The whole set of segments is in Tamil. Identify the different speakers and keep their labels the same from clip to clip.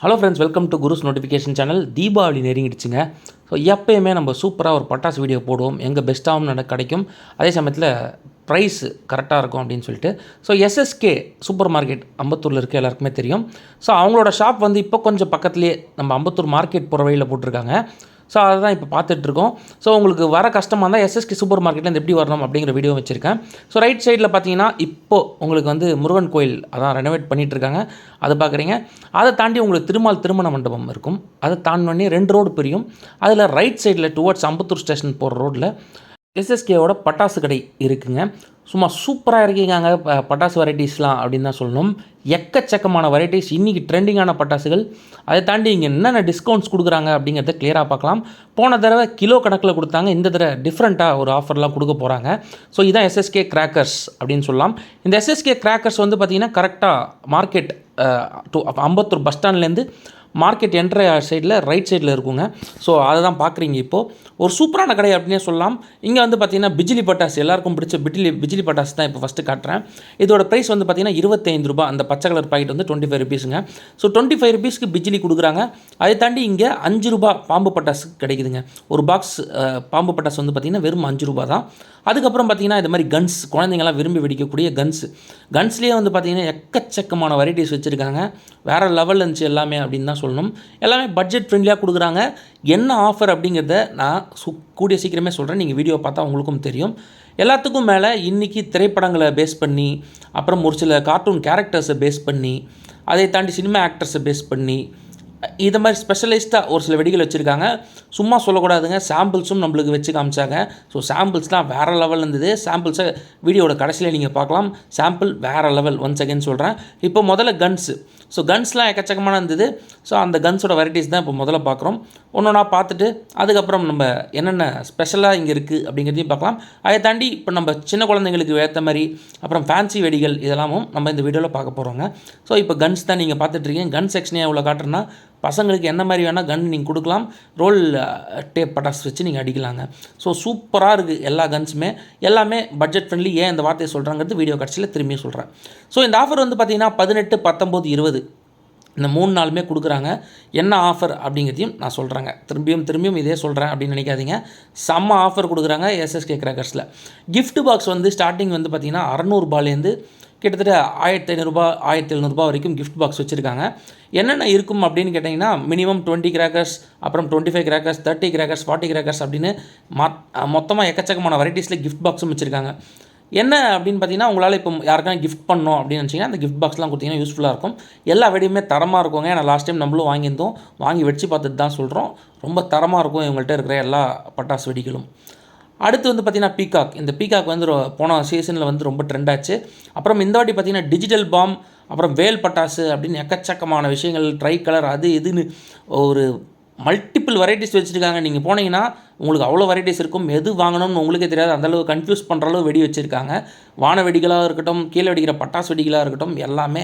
Speaker 1: Hello friends, welcome to Guru's notification channel. Deepavali நெருங்கிடுச்சுங்க. ஸோ எப்போயுமே நம்ம சூப்பராக ஒரு பட்டாசு வீடியோ போடுவோம், எங்கே பெஸ்ட்டாகவும் கிடைக்கும், அதே சமயத்தில் ப்ரைஸ் கரெக்டாக இருக்கும் அப்படின்னு சொல்லிட்டு. ஸோ எஸ்எஸ்கே சூப்பர் மார்க்கெட் அம்பத்தூரில் இருக்க எல்லாருக்குமே தெரியும். ஸோ அவங்களோட ஷாப் வந்து இப்போ கொஞ்சம் பக்கத்துலேயே நம்ம அம்பத்தூர் மார்க்கெட் போகிற வழியில் போட்டிருக்காங்க. ஸோ அதை தான் இப்போ பார்த்துட்ருக்கோம். ஸோ உங்களுக்கு வர கஷ்டமாக இருந்தால் எஸ்எஸ்கே சூப்பர் மார்க்கெட்டில் எப்படி வரணும் அப்படிங்கிற வீடியோ வச்சுருக்கேன். ஸோ ரைட் சைடில் பார்த்தீங்கன்னா இப்போது உங்களுக்கு வந்து முருகன் கோயில் அதான் ரெனோவேட் பண்ணிகிட்ருக்காங்க, அதை பார்க்குறீங்க. அதை தாண்டி உங்களுக்கு திருமண மண்டபம் இருக்கும். அதை தாண்டி 2 ரோடு பிரியும். அதில் ரைட் சைடில் டுவர்ட்ஸ் அம்பத்தூர் ஸ்டேஷன் போகிற ரோட்டில் எஸ்எஸ்கேவோட பட்டாசு கடை இருக்குங்க. சும்மா சூப்பராக இருக்கீங்க பட்டாசு வெரைட்டிஸ்லாம் அப்படின்னு தான் சொல்லணும். எக்கச்சக்கமான வெரைட்டிஸ், இன்றைக்கி ட்ரெண்டிங்கான பட்டாசுகள். அதை தாண்டி இங்கே என்னென்ன டிஸ்கவுண்ட்ஸ் கொடுக்குறாங்க அப்படிங்கிறத கிளியராக பார்க்கலாம். போன தடவை கிலோ கணக்கில் கொடுத்தாங்க, இந்த தடவை டிஃப்ரெண்ட்டாக ஒரு ஆஃபர்லாம் கொடுக்க போகிறாங்க. ஸோ இதுதான் எஸ்எஸ்கே கிராக்கர்ஸ் அப்படின்னு சொல்லலாம். இந்த எஸ்எஸ்கே கிராக்கர்ஸ் வந்து பார்த்திங்கன்னா கரெக்டாக மார்க்கெட் அம்பத்தூர் பஸ் ஸ்டாண்ட்லேருந்து மார்க்கெட் என்ட்ரு சைடில் ரைட் சைடில் இருக்குங்க. ஸோ அதை தான் பார்க்குறீங்க. இப்போது ஒரு சூப்பரான கடை அப்படின்னே சொல்லலாம். இங்கே வந்து பார்த்திங்கன்னா பிஜிலி பட்டாசு, எல்லாருக்கும் பிடிச்ச பிஜிலி பட்டாசு தான் இப்போ ஃபஸ்ட்டு காட்டுறேன். இதோட ப்ரைஸ் வந்து பார்த்திங்கன்னா 25 ரூபா. அந்த பச்சை கலர் பாக்கெட் வந்து 25 ருபீஸுங்க. ஸோ 25 ருபீஸ்க்கு பிஜிலி கொடுக்குறாங்க. அதை தாண்டி இங்கே 5 ரூபா பாம்பு பட்டாசு கிடைக்குதுங்க. ஒரு பாக்ஸ் பாம்பு பட்டாசு வந்து பார்த்திங்கன்னா வெறும் 5 ரூபா தான். அதுக்கப்புறம் பார்த்திங்கன்னா இது மாதிரி கன்ஸ், குழந்தைங்களாம் விரும்பி வெடிக்கக்கூடிய கன்ஸ்லேயே வந்து பார்த்திங்கன்னா எக்கச்சக்கமான வெரைட்டிஸ் வச்சுருக்காங்க. வேறு லெவலில் இருந்துச்சு எல்லாமே அப்படின்னு தான் சொல்லணும். எல்லாமே பட்ஜெட் ஃப்ரெண்ட்லியாக கொடுக்குறாங்க. என்ன ஆஃபர் அப்படிங்கிறத நான் கூடிய சீக்கிரமே சொல்கிறேன், நீங்கள் வீடியோ பார்த்தா உங்களுக்கும் தெரியும். எல்லாத்துக்கும் மேலே இன்றைக்கி திரைப்படங்களை பேஸ் பண்ணி, அப்புறம் ஒரு சில கார்ட்டூன் கேரக்டர்ஸை பேஸ் பண்ணி, அதை தாண்டி சினிமா ஆக்டர்ஸை பேஸ் பண்ணி, இது மாதிரி ஸ்பெஷலைஸ்டாக ஒரு சில வெடிகள் வச்சுருக்காங்க. சும்மா சொல்லக்கூடாதுங்க, சாம்பிள்ஸும் நம்மளுக்கு வச்சு காமிச்சாங்க. ஸோ சாம்பிள்ஸ்லாம் வேறு லெவல் இருந்தது. சாம்பிள்ஸை வீடியோட கடைசியில் நீங்கள் பார்க்கலாம். சாம்பிள் வேறு லெவல். ஒன்ஸ் அகேன் சொல்கிறேன். இப்போ முதல்ல கன்ஸு. ஸோ கன்ஸ்லாம் எக்கச்சக்கமான இருந்தது. ஸோ அந்த கன்ஸோட வெரைட்டிஸ் தான் இப்போ முதல்ல பார்க்குறோம். ஒன்றா பார்த்துட்டு அதுக்கப்புறம் நம்ம என்னென்ன ஸ்பெஷலாக இங்கே இருக்குது அப்படிங்கிறதையும் பார்க்கலாம். அதை தாண்டி இப்போ நம்ம சின்ன குழந்தைங்களுக்கு ஏற்ற மாதிரி அப்புறம் ஃபேன்சி வெடிகள் இதெல்லாமும் நம்ம இந்த வீடியோவில் பார்க்க போகிறோங்க. ஸோ இப்போ கன்ஸ் தான் நீங்கள் பார்த்துட்ருக்கீங்க. கன் செக்ஷனே எவ்வளோ காட்டுறேன்னா, பசங்களுக்கு என்ன மாதிரி வேணால் கன் நீங்கள் கொடுக்கலாம். ரோல் டேப் பட்டாசு வச்சு நீங்கள் அடிக்கலாங்க. ஸோ சூப்பராக இருக்குது எல்லா கன்ஸுமே. எல்லாமே பட்ஜெட் ஃப்ரெண்ட்லி. ஏன் இந்த வார்த்தையை சொல்கிறாங்கிறது வீடியோ கடைசியில் திரும்பியும் சொல்கிறேன். ஸோ இந்த ஆஃபர் வந்து பார்த்திங்கன்னா 18, 19, 20 இந்த 3 நாளுமே கொடுக்குறாங்க. என்ன ஆஃபர் அப்படிங்கிறதையும் நான் சொல்கிறேங்க. திரும்பியும் இதே சொல்கிறேன் அப்படின்னு நினைக்காதீங்க. செம்ம ஆஃபர் கொடுக்குறாங்க எஸ்எஸ்கே கிராக்கர்ஸில். கிஃப்ட் பாக்ஸ் வந்து ஸ்டார்டிங் வந்து பார்த்திங்கன்னா 600 ரூபாயிலேருந்து கிட்டத்தட்ட 1500 1700 வரைக்கும் கிஃப்ட் பாக்ஸ் வச்சுருக்காங்க. என்னென்ன இருக்கும் அப்படின்னு கேட்டிங்கன்னா, மினிமம் 20 கிராக்கர்ஸ், அப்புறம் 25 கிராக்கர்ஸ், 30 கிராக்கர்ஸ், 40 கிராக்கர்ஸ் அப்படின்னு மொத்தமாக எக்கச்சக்கமான வெரைட்டிஸில் கிஃப்ட் பாக்ஸும் வச்சுருக்காங்க. என்ன அப்படின்னு பார்த்தீங்கன்னா, உங்களால் இப்போ யாருக்கான கிஃப்ட் பண்ணணும் அப்படின்னு நினச்சிங்கன்னா அந்த கிஃப்ட் பாக்ஸ்லாம் கொடுத்தீங்கன்னா யூஸ்ஃபுல்லாக இருக்கும். எல்லா வெடியுமே தரமாக இருக்குங்க. ஏன்னா லாஸ்ட் டைம் நம்மளும் வாங்கியிருந்தோம், வாங்கி வச்சு பார்த்துட்டு தான் சொல்கிறோம். ரொம்ப தரமாக இருக்கும் இவங்கள்ட்ட இருக்கிற எல்லா பட்டாசு வெடிகளும். அடுத்து வந்து பார்த்திங்கன்னா பீகாக். இந்த பீகாக் வந்து போன சீசனில் வந்து ரொம்ப ட்ரெண்ட் ஆச்சு. அப்புறம் இந்த வாட்டி பார்த்திங்கன்னா டிஜிட்டல் பாம், அப்புறம் வேல் பட்டாசு அப்படின்னு எக்கச்சக்கமான விஷயங்கள், ட்ரை கலர், அது இதுன்னு ஒரு மல்டிபிள் வெரைட்டிஸ் வச்சுருக்காங்க. நீங்கள் போனீங்கன்னா உங்களுக்கு அவ்வளோ வெரைட்டிஸ் இருக்கும். எது வாங்கணும்னு உங்களுக்கே தெரியாது, அந்தளவு கன்ஃபியூஸ் பண்ணுற அளவு வெடி வச்சுருக்காங்க. வான வெடிகளாக இருக்கட்டும், கீழே வெடிக்கிற பட்டாசு வெடிகளாக இருக்கட்டும், எல்லாமே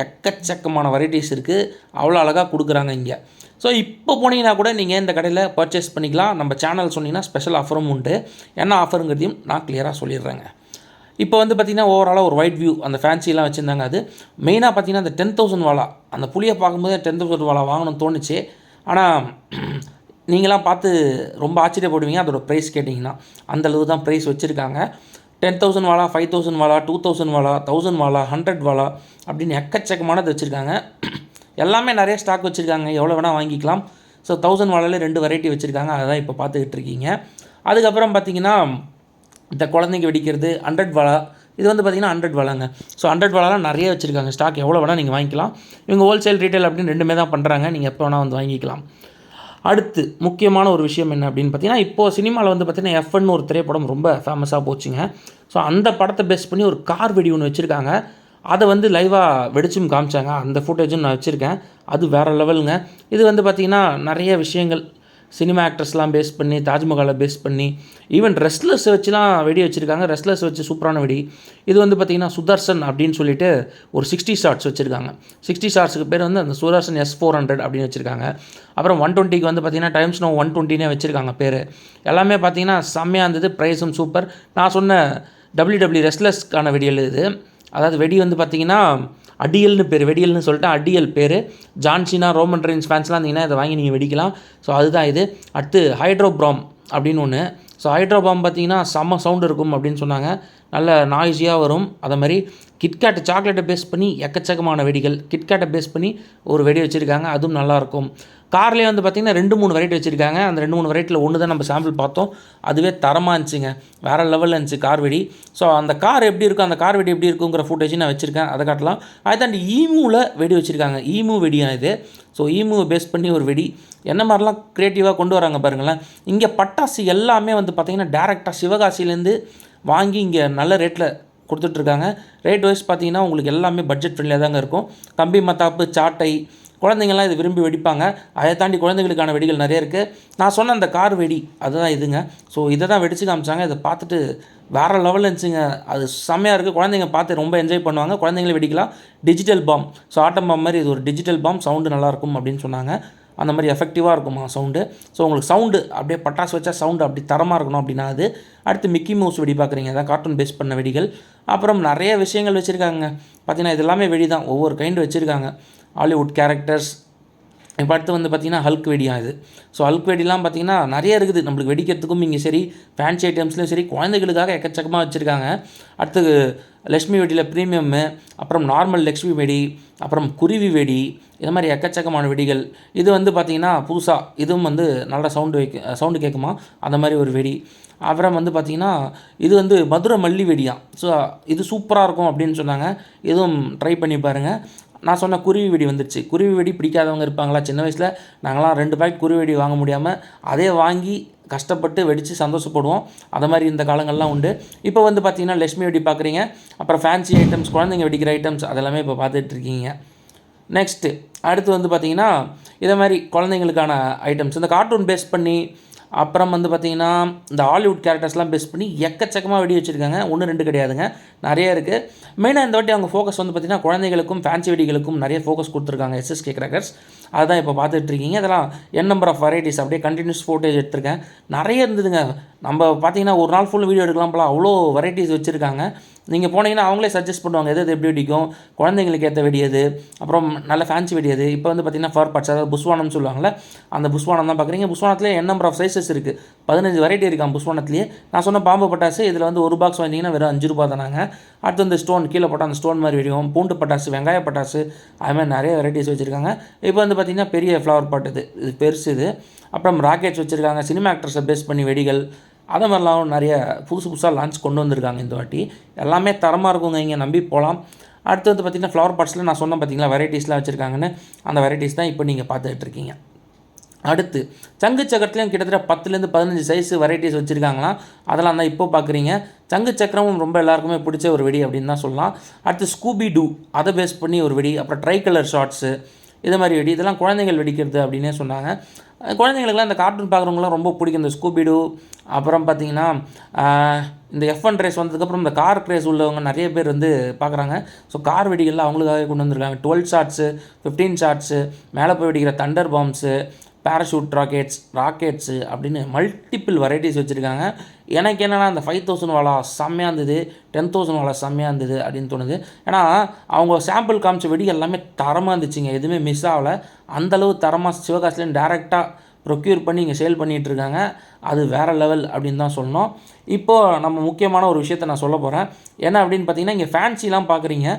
Speaker 1: எக்கச்சக்கமான வெரைட்டிஸ் இருக்குது. அவ்வளோ அழகாக கொடுக்குறாங்க இங்கே. ஸோ இப்போ போனீங்கன்னா கூட நீங்கள் இந்த கடையில் பர்ச்சேஸ் பண்ணிக்கலாம். நம்ம சேனல் சொன்னீங்கன்னா ஸ்பெஷல் ஆஃபரும் உண்டு. என்ன ஆஃபருங்கிறதையும் நான் கிளியராக சொல்லிடுறேங்க. இப்போ வந்து பார்த்திங்கன்னா ஓவராலாக ஒரு வைட் வியூ அந்த ஃபேன்சிலாம் வச்சுருந்தாங்க. அது மெயினாக பார்த்திங்கன்னா அந்த 10,000 வாலா, அந்த புளியை பார்க்கும்போது 10,000 வாலா வாங்கணும்னு தோணுச்சு. ஆனால் நீங்களாம் பார்த்து ரொம்ப ஆச்சரியப்படுவீங்க அதோட ப்ரைஸ் கேட்டிங்கன்னா. அந்தளவு தான் ப்ரைஸ் வச்சுருக்காங்க. 10,000 வாலா, 5,000 வாலா, 2,000 வாலா, 1,000 வாலா, 100 வாலா அப்படின்னு எக்கச்சக்கமானது வச்சுருக்காங்க. எல்லாமே நிறைய ஸ்டாக் வச்சுருக்காங்க, எவ்வளோ வேணால் வாங்கிக்கலாம். ஸோ 1000 வாலாலே 2 வெரைட்டி வச்சுருக்காங்க, அதை தான் இப்போ பார்த்துக்கிட்டு இருக்கீங்க. அதுக்கப்புறம் பார்த்திங்கன்னா இந்த குழந்தைங்க வெடிக்கிறது 100 வாலா, இது வந்து பார்த்திங்கன்னா 100 வாலாங்க. ஸோ 100 வாலாலாம் நிறைய வச்சுருக்காங்க. ஸ்டாக் எவ்வளோ வேணால் நீங்கள் வாங்கிக்கலாம். இவங்க ஹோல்சேல் ரீட்டைல் அப்படின்னு 2மே தான் பண்ணுறாங்க. நீங்கள் எப்போ வேணால் வந்து வாங்கிக்கலாம். அடுத்து முக்கியமான ஒரு விஷயம் என்ன அப்படின்னு பார்த்தீங்கன்னா, இப்போது சினிமாவில் வந்து பார்த்திங்கன்னா எஃப்னு ஒரு திரைப்படம் ரொம்ப ஃபேமஸாக போச்சுங்க. ஸோ அந்த படத்தை பேஸ் பண்ணி ஒரு கார் வெடி ஒன்று வச்சுருக்காங்க. அதை வந்து லைவாக வெடிச்சும் காமிச்சாங்க. அந்த ஃபுட்டேஜும் நான் வச்சுருக்கேன். அது வேறு லெவலுங்க. இது வந்து பார்த்திங்கன்னா நிறைய விஷயங்கள் சினிமா ஆக்டர்ஸ்லாம் பேஸ் பண்ணி, தாஜ்மஹாலை பேஸ் பண்ணி, ஈவன் ரெஸ்லர்ஸ் வச்சுலாம் வெடி வச்சுருக்காங்க. ரெஸ்லர்ஸ் வச்சு சூப்பரான வெடி. இது வந்து பார்த்திங்கன்னா சுதர்சன் அப்படின்னு சொல்லிட்டு ஒரு 60 ஷாட்ஸ் வச்சுருக்காங்க. 60 ஷாட்ஸுக்கு பேர் வந்து அந்த சுதர்சன் S400 அப்படின்னு வச்சுருக்காங்க. அப்புறம் 120க்கு வந்து பார்த்திங்கன்னா டைம்ஸ் நோ 120 வச்சுருக்காங்க பேர். எல்லாமே பார்த்திங்கன்னா செம்மையாக இருந்தது. ப்ரைஸும் சூப்பர். நான் சொன்ன WWE ரெஸ்லர்ஸ்க்கான வெடிகள் இது. அதாவது வெடி வந்து பார்த்திங்கன்னா அடியல்னு பேர், வெடியல்னு சொல்லிட்டு அடியல் பேர். ஜான்சினா ரோமன் ரெயின்ஸ் ஃபேன்ஸ்லாம் இருந்தீங்கன்னா இதை வாங்கி நீங்கள் வெடிக்கலாம். ஸோ அதுதான் இது. அடுத்து ஹைட்ரோப்ராம் அப்படின்னு ஒன்று. ஸோ ஹைட்ரோபாம் பார்த்தீங்கன்னா செம்ம சவுண்டு இருக்கும் அப்படின்னு சொன்னாங்க. நல்ல நாய்ஸியாக வரும். அதை மாதிரி கிட்கேட் சாக்லேட்டை பேஸ் பண்ணி எக்கச்சக்கமான வெடிகள், கிட்கேட்டை பேஸ் பண்ணி ஒரு வெடி வச்சுருக்காங்க, அதுவும் நல்லாயிருக்கும். கார்லேயே வந்து பார்த்திங்கன்னா 2-3 வெரைட்டி வச்சுருக்காங்க. அந்த 2-3 வெரைட்டியில் ஒன்று தான் நம்ம சாம்பிள் பார்த்தோம். அதுவே தரமாக இருந்துச்சுங்க, வேறு லெவலில் இருந்துச்சு கார் வெடி. ஸோ அந்த கார் எப்படி இருக்கும், அந்த கார் வெடி எப்படி இருக்குங்கிற ஃபுட்டேஜ் நான் வச்சுருக்கேன், அதை காட்டலாம். அதை தாண்டி ஈமூவில் வெடி வச்சுருக்காங்க. ஈமூ வெடியாக இது. ஸோ ஈமூவை பேஸ் பண்ணி ஒரு வெடி என்ன மாதிரிலாம் க்ரியேட்டிவாக கொண்டு வராங்க பாருங்களேன். இங்கே பட்டாசு எல்லாமே வந்து பார்த்திங்கன்னா டேரெக்டாக சிவகாசிலேருந்து வாங்கி இங்கே நல்ல ரேட்டில் கொடுத்துட்ருக்காங்க. ரேட் வைஸ் பார்த்திங்கன்னா உங்களுக்கு எல்லாமே பட்ஜெட் ஃப்ரெண்ட்லியாக தாங்க இருக்கும். கம்பி மத்தாப்பு, சாட்டை, குழந்தைங்கள்லாம் இது விரும்பி வெடிப்பாங்க. அதை தாண்டி குழந்தைங்களுக்கான வெடிகள் நிறைய இருக்குது. நான் சொன்ன அந்த கார் வெடி அதுதான் இதுங்க. ஸோ இதை தான் வெடிச்சு காமிச்சாங்க. இதை பார்த்துட்டு வேறு லெவலில் இருந்துச்சுங்க. அது செம்மையாக இருக்குது. குழந்தைங்க பார்த்து ரொம்ப என்ஜாய் பண்ணுவாங்க. குழந்தைங்களே வெடிக்கலாம். Digital bomb, so atom bomb மாதிரி இது ஒரு டிஜிட்டல் பாம். சவுண்டு நல்லாயிருக்கும் அப்படின்னு சொன்னாங்க. அந்த மாதிரி எஃபெக்டிவாக இருக்குமா சவுண்டு. ஸோ உங்களுக்கு சவுண்டு அப்படியே பட்டாசு வச்சா சவுண்டு அப்படி தரமாக இருக்கணும் அப்படின்னா அது. அடுத்து மிக்கி மவுஸ் வெடி பார்க்குறீங்க, அதான் கார்ட்டூன் பேஸ் பண்ண வெடிகள். அப்புறம் நிறைய விஷயங்கள் வச்சுருக்காங்க. பார்த்தீங்கன்னா இது எல்லாமே வெடி தான், ஒவ்வொரு கைண்டு வச்சுருக்காங்க. Hollywood characters. இப்போ அடுத்து வந்து பார்த்திங்கன்னா ஹல்க் வெடியாக இது. ஸோ ஹல்க் வெடிலாம் பார்த்திங்கன்னா நிறைய இருக்குது நம்மளுக்கு வெடிக்கிறதுக்கும். இங்கே சரி ஃபேன்சி ஐட்டம்ஸ்லையும் சரி குழந்தைகளுக்காக எக்கச்சக்கமாக வச்சுருக்காங்க. அடுத்து லக்ஷ்மி வெடியில் ப்ரீமியம்மு, அப்புறம் நார்மல் லக்ஷ்மி வெடி, அப்புறம் குருவி வெடி, இது மாதிரி எக்கச்சக்கமான வெடிகள். இது வந்து பார்த்திங்கன்னா புதுசாக இதுவும் வந்து நல்ல சவுண்டு கேட்குமா அந்த மாதிரி ஒரு வெடி. அப்புறம் வந்து பார்த்திங்கன்னா இது வந்து மதுரை மல்லி வெடியாக. ஸோ இது சூப்பராக இருக்கும் அப்படின்னு சொன்னாங்க. இதுவும் ட்ரை பண்ணி பாருங்கள். நான் சொன்ன குருவி வெடி வந்துடுச்சு. குருவி வெடி பிடிக்காதவங்க இருப்பாங்களா? சின்ன வயசில் நாங்களாம் 2 பாக்கெட் குருவி வெடி வாங்க முடியாமல் அதே வாங்கி கஷ்டப்பட்டு வெடித்து சந்தோஷப்படுவோம். அதை மாதிரி இந்த காலங்கள்லாம் உண்டு. இப்போ வந்து பார்த்திங்கன்னா லக்ஷ்மி வெடி பார்க்குறீங்க. அப்புறம் ஃபேன்சி ஐட்டம்ஸ், குழந்தைங்க வெடிக்கிற ஐட்டம்ஸ் அதெல்லாமே இப்போ பார்த்துட்ருக்கீங்க. நெக்ஸ்ட்டு அடுத்து வந்து பார்த்திங்கன்னா இதை மாதிரி குழந்தைங்களுக்கான ஐட்டம்ஸ் இந்த கார்ட்டூன் பேஸ் பண்ணி, அப்புறம் வந்து பார்த்திங்கன்னா இந்த ஹாலிவுட் கேரக்டர்ஸ்லாம் பேஸ் பண்ணி எக்கச்சக்கமாக வெடி வச்சுருக்காங்க. 1-2 கிடையாதுங்க, நிறைய இருக்குது. மெயினாக இந்த வாட்டி அவங்க ஃபோக்கஸ் வந்து பார்த்திங்கன்னா குழந்தைகளுக்கும் ஃபேன்சி வெடிகளுக்கும் நிறைய ஃபோக்கஸ் கொடுத்துருக்காங்க. எஸ்எஸ்கே கிராக்கர்ஸ் அதுதான் இப்போ பார்த்துட்ருக்கீங்க. இதெல்லாம் நம்பர் ஆஃப் வெரைட்டிஸ் அப்படியே கண்டினியூஸ் ஃபோட்டேஜ் எடுத்திருக்கேன். நிறைய இருந்ததுங்க. நம்ம பார்த்திங்கன்னா ஒரு நாள் ஃபுல் வீடியோ எடுக்கலாம் போல, அவ்வளோ வெரைட்டிஸ் வச்சுருக்காங்க. நீங்கள் போனீங்கன்னா அவங்களே சஜஸ்ட் பண்ணுவாங்க எது எப்படி வெடிக்கும், குழந்தைங்களுக்கு ஏற்ற வெடியது, அப்புறம் நல்ல ஃபேன்சி வெடியது. இப்போ வந்து பார்த்திங்கன்னா ஃபார் பார்ட்ஸ், அதாவது புஸ்வானம்னு சொல்லுவாங்கள்ல, அந்த புஸ்வானம் தான் பார்க்குறீங்க. புஸ்வானத்துலேயே நம்பர் ஆஃப் சைஸஸ் இருக்குது. 15 வெரைட்டி இருக்கான் புஸ்வானத்துலேயே. நான் சொன்ன பாம்பு பட்டாசு இதில் வந்து ஒரு பாக்ஸ் வாங்கிங்கன்னா வெறும் 5 ரூபா தானாங்க. அடுத்து வந்து ஸ்டோன் கீழே போட்டால் அந்த ஸ்டோன் மாதிரி வெடியும். பூண்டு பட்டாசு, வெங்காய பட்டாசு, அதுமாதிரி நிறைய வெரைட்டிஸ் வச்சுருக்காங்க. இப்போ வந்து பார்த்திங்கன்னா பெரிய ஃப்ளவர் பாட் இது பெருசு இது. அப்புறம் ராக்கெட்ஸ் வச்சுருக்காங்க. சினிமா ஆக்டர்ஸை பேஸ் பண்ணி வெடிகள், அதை மாதிரிலாம் நிறைய புதுசாக லான்ச் கொண்டு வந்திருக்காங்க இந்த வாட்டி. எல்லாமே தரமாக இருக்குங்க, இங்கே நம்பி போகலாம். அடுத்து வந்து பார்த்திங்கன்னா ஃப்ளவர் பாட்ஸில் நான் சொன்னேன் பார்த்திங்களா வெரைட்டிஸ்லாம் வச்சுருக்காங்கன்னு, அந்த வெரைட்டிஸ் தான் இப்போ நீங்கள் பார்த்துட்டு இருக்கீங்க. அடுத்து சங்கு சக்கரத்துலேயும் கிட்டத்தட்ட 10-15 சைஸு வெரைட்டிஸ் வச்சுருக்காங்களாம். அதெல்லாம் தான் இப்போ பார்க்குறீங்க. சங்கு சக்கரமும் ரொம்ப எல்லாருக்குமே பிடிச்ச ஒரு வெடி அப்படின்னு தான் சொல்லலாம். அடுத்து ஸ்கூபி டூ, அதை பேஸ் பண்ணி ஒரு வெடி. அப்புறம் ட்ரை கலர் ஷார்ட்ஸு, இது மாதிரி வெடி. இதெல்லாம் குழந்தைகள் வெடிக்கிறது அப்படின்னே சொன்னாங்க. குழந்தைங்களுக்குலாம் இந்த கார்ட்டூன் பார்க்குறவங்களாம் ரொம்ப பிடிக்கும் இந்த ஸ்கூபிடூ. அப்புறம் பார்த்திங்கன்னா இந்த F1 ரேஸ் வந்ததுக்கப்புறம் இந்த கார் கிரேஸ் உள்ளவங்க நிறைய பேர் வந்து பார்க்குறாங்க. ஸோ கார் வெடிகளில் அவங்களுக்காக கொண்டு வந்திருக்காங்க. 12 ஷாட்ஸு, 15 ஷாட்ஸு, மேலே போய் வெடிக்கிற தண்டர் பாம்ஸு, பேராஷூட் ராக்கெட்ஸு அப்படின்னு மல்டிபிள் வெரைட்டிஸ் வச்சுருக்காங்க. எனக்கு என்னென்னா அந்த 5000 வாலா செம்மையாக இருந்தது, 10,000 வாலா செம்மையாக இருந்தது அப்படின்னு தோணுது. ஏன்னா அவங்க சாம்பிள் காமிச்ச வெடி எல்லாமே தரமாக இருந்துச்சுங்க, எதுவுமே மிஸ் ஆகலை. அந்தளவு தரமாக சிவகாசிலேருந்து டேரெக்டாக ப்ரொக்யூர் பண்ணி இங்கே சேல் பண்ணிகிட்ருக்காங்க. அது வேறு லெவல் அப்படின்னு தான் சொல்லணும். இப்போது நம்ம முக்கியமான ஒரு விஷயத்தை நான் சொல்ல போகிறேன். என்ன அப்படின்னு பார்த்தீங்கன்னா, இங்கே ஃபேன்சிலாம் பார்க்குறீங்க.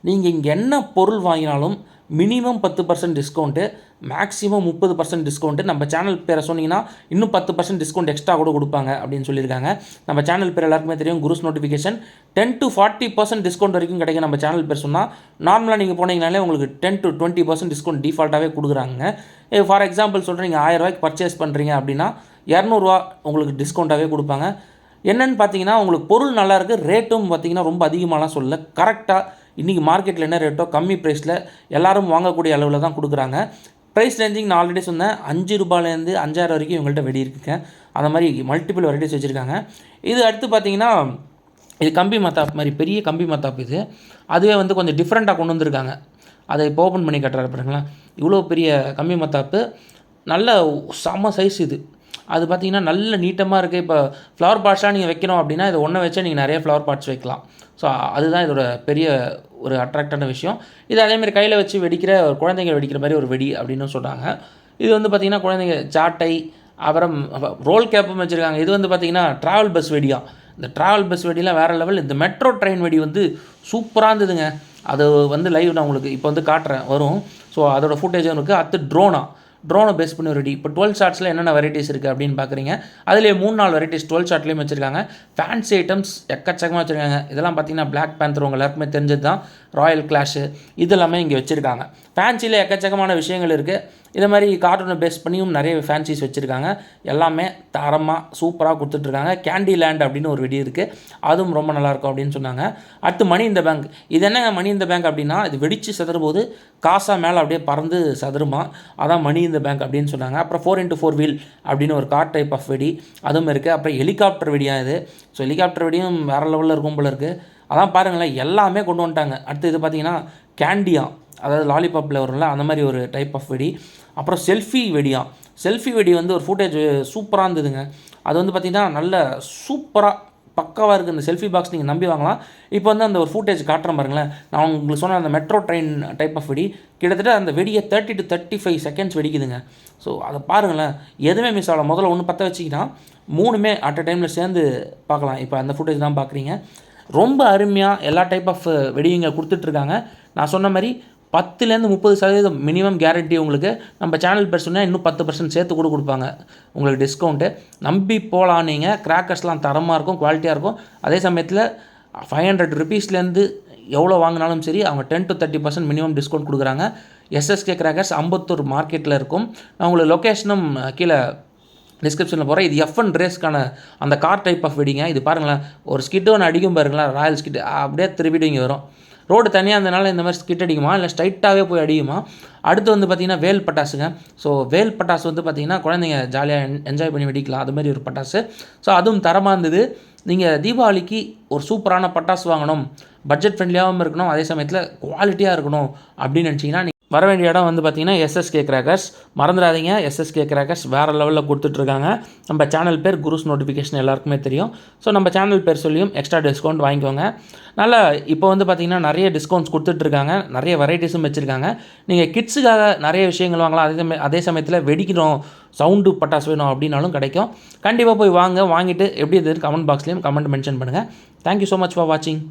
Speaker 1: நீங்கள் இங்கே என்ன பொருள் வாங்கினாலும் மினிமம் 10% டிஸ்கவுண்ட்டு, மேக்ஸிமம் 30% டிஸ்கவுண்ட்டு. நம்ம சேனல் பேரை சொன்னீங்கன்னா இன்னும் 10% டிஸ்கவுண்ட் எக்ஸ்ட்ரா கூட கொடுப்பாங்க அப்படின்னு சொல்லியிருக்காங்க. நம்ம சேனல் பேர் எல்லாருக்குமே தெரியும், குருஸ் நோட்டிஃபிகேஷன். 10-40% டிஸ்கவுண்ட் வரைக்கும் கிடைக்கும் நம்ம சேனல் பேர் சொன்னால். நார்மலாக நீங்கள் போனீங்கனாலே உங்களுக்கு 10-20% டிஸ்கவுண்ட் டிஃபால்ட்டாகவே கொடுக்குறாங்க. ஃபார் எக்ஸாம்பிள் சொல்கிறீங்க, 1000 ரூபாய்க்கு பர்ச்சேஸ் பண்ணுறீங்க அப்படின்னா 200 ரூபா உங்களுக்கு டிஸ்கவுண்ட்டாகவே கொடுப்பாங்க. என்னென்னு பார்த்தீங்கன்னா, உங்களுக்கு பொருள் நல்லாயிருக்கு, ரேட்டும் பார்த்தீங்கன்னா ரொம்ப அதிகமாகலாம் சொல்லலை, கரெக்டாக இன்றைக்கி மார்க்கெட்டில் என்ன ரேட்டோ கம்மி ப்ரைஸில் எல்லோரும் வாங்கக்கூடிய அளவில் தான் கொடுக்குறாங்க. ப்ரைஸ் ரேஞ்சிங் நான் ஆல்ரெடி சொன்னேன், 5 ரூபாயிலேருந்து 5000 வரைக்கும் இவங்கள்ட்ட வெடி இருக்குங்க. அந்த மாதிரி மல்டிபிள் வெரைட்டிஸ் வச்சுருக்காங்க. இது அடுத்து பார்த்தீங்கன்னா, இது கம்பி மத்தாப் மாதிரி பெரிய கம்பி மத்தாப் இது. அதுவே வந்து கொஞ்சம் டிஃப்ரெண்ட்டாக கொண்டு வந்திருக்காங்க. அதை இப்போ ஓப்பன் பண்ணி கட்டுறாரு பாருங்களேன். இவ்வளோ பெரிய கம்பி மத்தாப்பு, நல்ல செம்ம சைஸ் இது. அது பார்த்திங்கன்னா நல்ல நீட்டமாக இருக்குது. இப்போ ஃப்ளவர் பாட்ஸாக நீங்கள் வைக்கணும் அப்படின்னா இதை ஒன்றை வச்சா நீங்கள் நிறைய ஃப்ளவர் பாட்ஸ் வைக்கலாம். ஸோ அதுதான் இதோட பெரிய ஒரு அட்ராக்டான விஷயம். இது அதேமாதிரி கையில் வச்சு வெடிக்கிற ஒரு குழந்தைங்க வெடிக்கிற மாதிரி ஒரு வெடி அப்படின்னு சொல்கிறாங்க. இது வந்து பார்த்திங்கன்னா குழந்தைங்க சாட்டை அப்புறம் ரோல் கேப்பும் வச்சுருக்காங்க. இது வந்து பார்த்திங்கன்னா ட்ராவல் பஸ் வெடியா. இந்த ட்ராவல் பஸ் வெடிலாம் வேறு லெவல். இந்த மெட்ரோ ட்ரெயின் வெடி வந்து சூப்பராக இருந்ததுங்க. அது வந்து லைவ் நான் உங்களுக்கு இப்போ வந்து காட்டுறேன் வரும். ஸோ அதோட ஃபுட்டேஜும் இருக்குது. அடுத்து ட்ரோனை பேஸ் பண்ணி ரெடி. இப்போ 12 ஷாட்ஸில் என்னென்ன வெரைட்டிஸ் இருக்குது அப்படின்னு பார்க்குறீங்க. அதிலே 3-4 வெரைட்டிஸ் 12 ஷாட்லேயும் வச்சுருக்காங்க. ஃபேன்சி ஐட்டம்ஸ் எக்கச்சக்கமாக வச்சுருக்காங்க. இதெல்லாம் பார்த்தீங்கன்னா பிளாக் பேந்தர் உங்கள் எல்லாருக்குமே தெரிஞ்சது தான். ராயல் கிளாஷு இது எல்லாமே இங்கே வச்சுருக்காங்க. ஃபேன்சியில் எக்கச்சக்கமான விஷயங்கள் இருக்குது. இதை மாதிரி கார்ட்டூனை பேஸ் பண்ணியும் நிறைய ஃபேன்சிஸ் வச்சுருக்காங்க. எல்லாமே தரமாக சூப்பராக கொடுத்துட்ருக்காங்க. கேண்டி லேண்ட் அப்படின்னு ஒரு வெடி இருக்குது, அதுவும் ரொம்ப நல்லாயிருக்கும் அப்படின்னு சொன்னாங்க. அடுத்து மணி இந்த பேங்க். இது என்னங்க மணி இந்த பேங்க் அப்படின்னா, இது வெடித்து சதுரும்போது காசாக மேலே அப்படியே பறந்து சதுருமா, அதான் மணி இந்த பேங்க் அப்படின்னு சொன்னாங்க. அப்புறம் 4x4 வீல் அப்படின்னு ஒரு கார் டைப் ஆஃப் வெடி அதுவும் இருக்குது. அப்புறம் ஹெலிகாப்டர் வெடியாக இது. ஸோ ஹெலிகாப்டர் வெடியும் வேறு லெவலில் இருக்கும் போல இருக்குது. அதான் பாருங்களேன், எல்லாமே கொண்டு வந்துட்டாங்க. அடுத்து இது பார்த்திங்கன்னா கேண்டியா, அதாவது லாலிபாப்பில் வரும்ல அந்த மாதிரி ஒரு டைப் ஆஃப் வெடி. அப்புறம் செல்ஃபி வெடி வந்து ஒரு ஃபுட்டேஜ் சூப்பராக இருந்ததுங்க. அது வந்து பார்த்திங்கன்னா நல்ல சூப்பராக பக்காவாக இருக்குது. இந்த செல்ஃபி பாக்ஸ் நீங்கள் நம்பி வாங்கலாம். இப்போ வந்து அந்த ஒரு ஃபுட்டேஜ் காட்டுறேன் பாருங்களேன். நான் உங்களுக்கு சொன்ன அந்த மெட்ரோ ட்ரெயின் டைப் ஆஃப் வெடி கிட்டத்தட்ட அந்த வெடியை 30 to 35 செகண்ட்ஸ் வெடிக்குதுங்க. ஸோ அதை பாருங்களேன், எதுவுமே மிஸ் ஆகலாம். முதல்ல ஒன்று பற்ற வச்சிக்கினா 3மே அட் அ டைமில் சேர்ந்து பார்க்கலாம். இப்போ அந்த ஃபுட்டேஜ் தான் பார்க்குறீங்க. ரொம்ப அருமையாக எல்லா டைப் ஆஃப் வெடிங்க கொடுத்துட்ருக்காங்க. நான் சொன்ன மாதிரி 10-30% மினிமம் கேரண்டி உங்களுக்கு. நம்ம சேனல் பேர் சொன்னால் இன்னும் 10% சேர்த்து கூட கொடுப்பாங்க உங்களுக்கு டிஸ்கவுண்ட்டு. நம்பி போகலாம். நீங்கள் கிராக்கர்ஸ்லாம் தரமாக இருக்கும், குவாலிட்டியாக இருக்கும். அதே சமயத்தில் 500 ருபீஸ்லேருந்து எவ்வளோ வாங்கினாலும் சரி அவங்க 10 to 30% மினிமம் டிஸ்கவுண்ட் கொடுக்குறாங்க. எஸ்எஸ்கே கிராக்கர்ஸ் அம்பத்தூர் மார்க்கெட்டில் இருக்கும். நான் உங்களுக்கு லொக்கேஷனும் கீழே டிஸ்கிரிப்ஷனில் போகிறேன். இது F1 ரேஸ்க்கான அந்த கார் டைப் ஆஃப் வெடிங்க. இது பாருங்களேன், ஒரு ஸ்கிட்டு ஒன்று அடிக்கும் பாருங்களேன், ராயல் ஸ்கிட்டு அப்படியே திருப்பிட்டு இங்கே வரும். ரோடு தனியாக இருந்தனால இந்த மாதிரி ஸ்கிட் அடிக்குமா இல்லை ஸ்ட்ரைட்டாகவே போய் அடிக்குமா. அடுத்து வந்து பார்த்திங்கன்னா வேல் பட்டாசுங்க. ஸோ வேல் பட்டாசு வந்து பார்த்திங்கன்னா குழந்தைங்க ஜாலியாக என்ஜாய் பண்ணி வெடிக்கலாம், அதுமாதிரி ஒரு பட்டாசு. ஸோ அதுவும் தரமாக இருந்தது. நீங்கள் தீபாவளிக்கு ஒரு சூப்பரான பட்டாசு வாங்கணும், பட்ஜெட் ஃப்ரெண்ட்லியாகவும் இருக்கணும், அதே சமயத்தில் குவாலிட்டியாக இருக்கணும் அப்படின்னு நினச்சிங்கன்னா வர வேண்டிய இடம் வந்து பார்த்திங்கன்னா எஸ்எஸ்கே கிராக்கர்ஸ். மறந்துடாதீங்க, எஸ்எஸ்கே கிராக்கர்ஸ் வேறு லெவலில் கொடுத்துட்ருக்காங்க. நம்ம சேனல் பேர் குருஸ் நோட்டிஃபிகேஷன் எல்லாருக்குமே தெரியும். ஸோ நம்ம சேனல் பேர் சொல்லியும் எக்ஸ்ட்ரா டிஸ்கவுண்ட் வாங்கிக்கோங்க. நல்லா இப்போ வந்து பார்த்திங்கன்னா நிறைய டிஸ்கவுண்ட்ஸ் கொடுத்துட்ருக்காங்க, நிறைய வெரைட்டிஸும் வச்சுருக்காங்க. நீங்கள் கிட்ஸுக்காக நிறைய விஷயங்கள் வாங்கலாம். அதே சமயத்தில் வெடிக்கணும், சவுண்டு பட்டாசு வேணும் அப்படின்னாலும் கிடைக்கும். கண்டிப்பாக போய் வாங்கிட்டு எப்படி இது கமெண்ட் பாக்ஸ்லேயும் கமெண்ட் மென்ஷன் பண்ணுங்கள். தேங்க்யூ ஸோ மச் ஃபார் வாட்சிங்.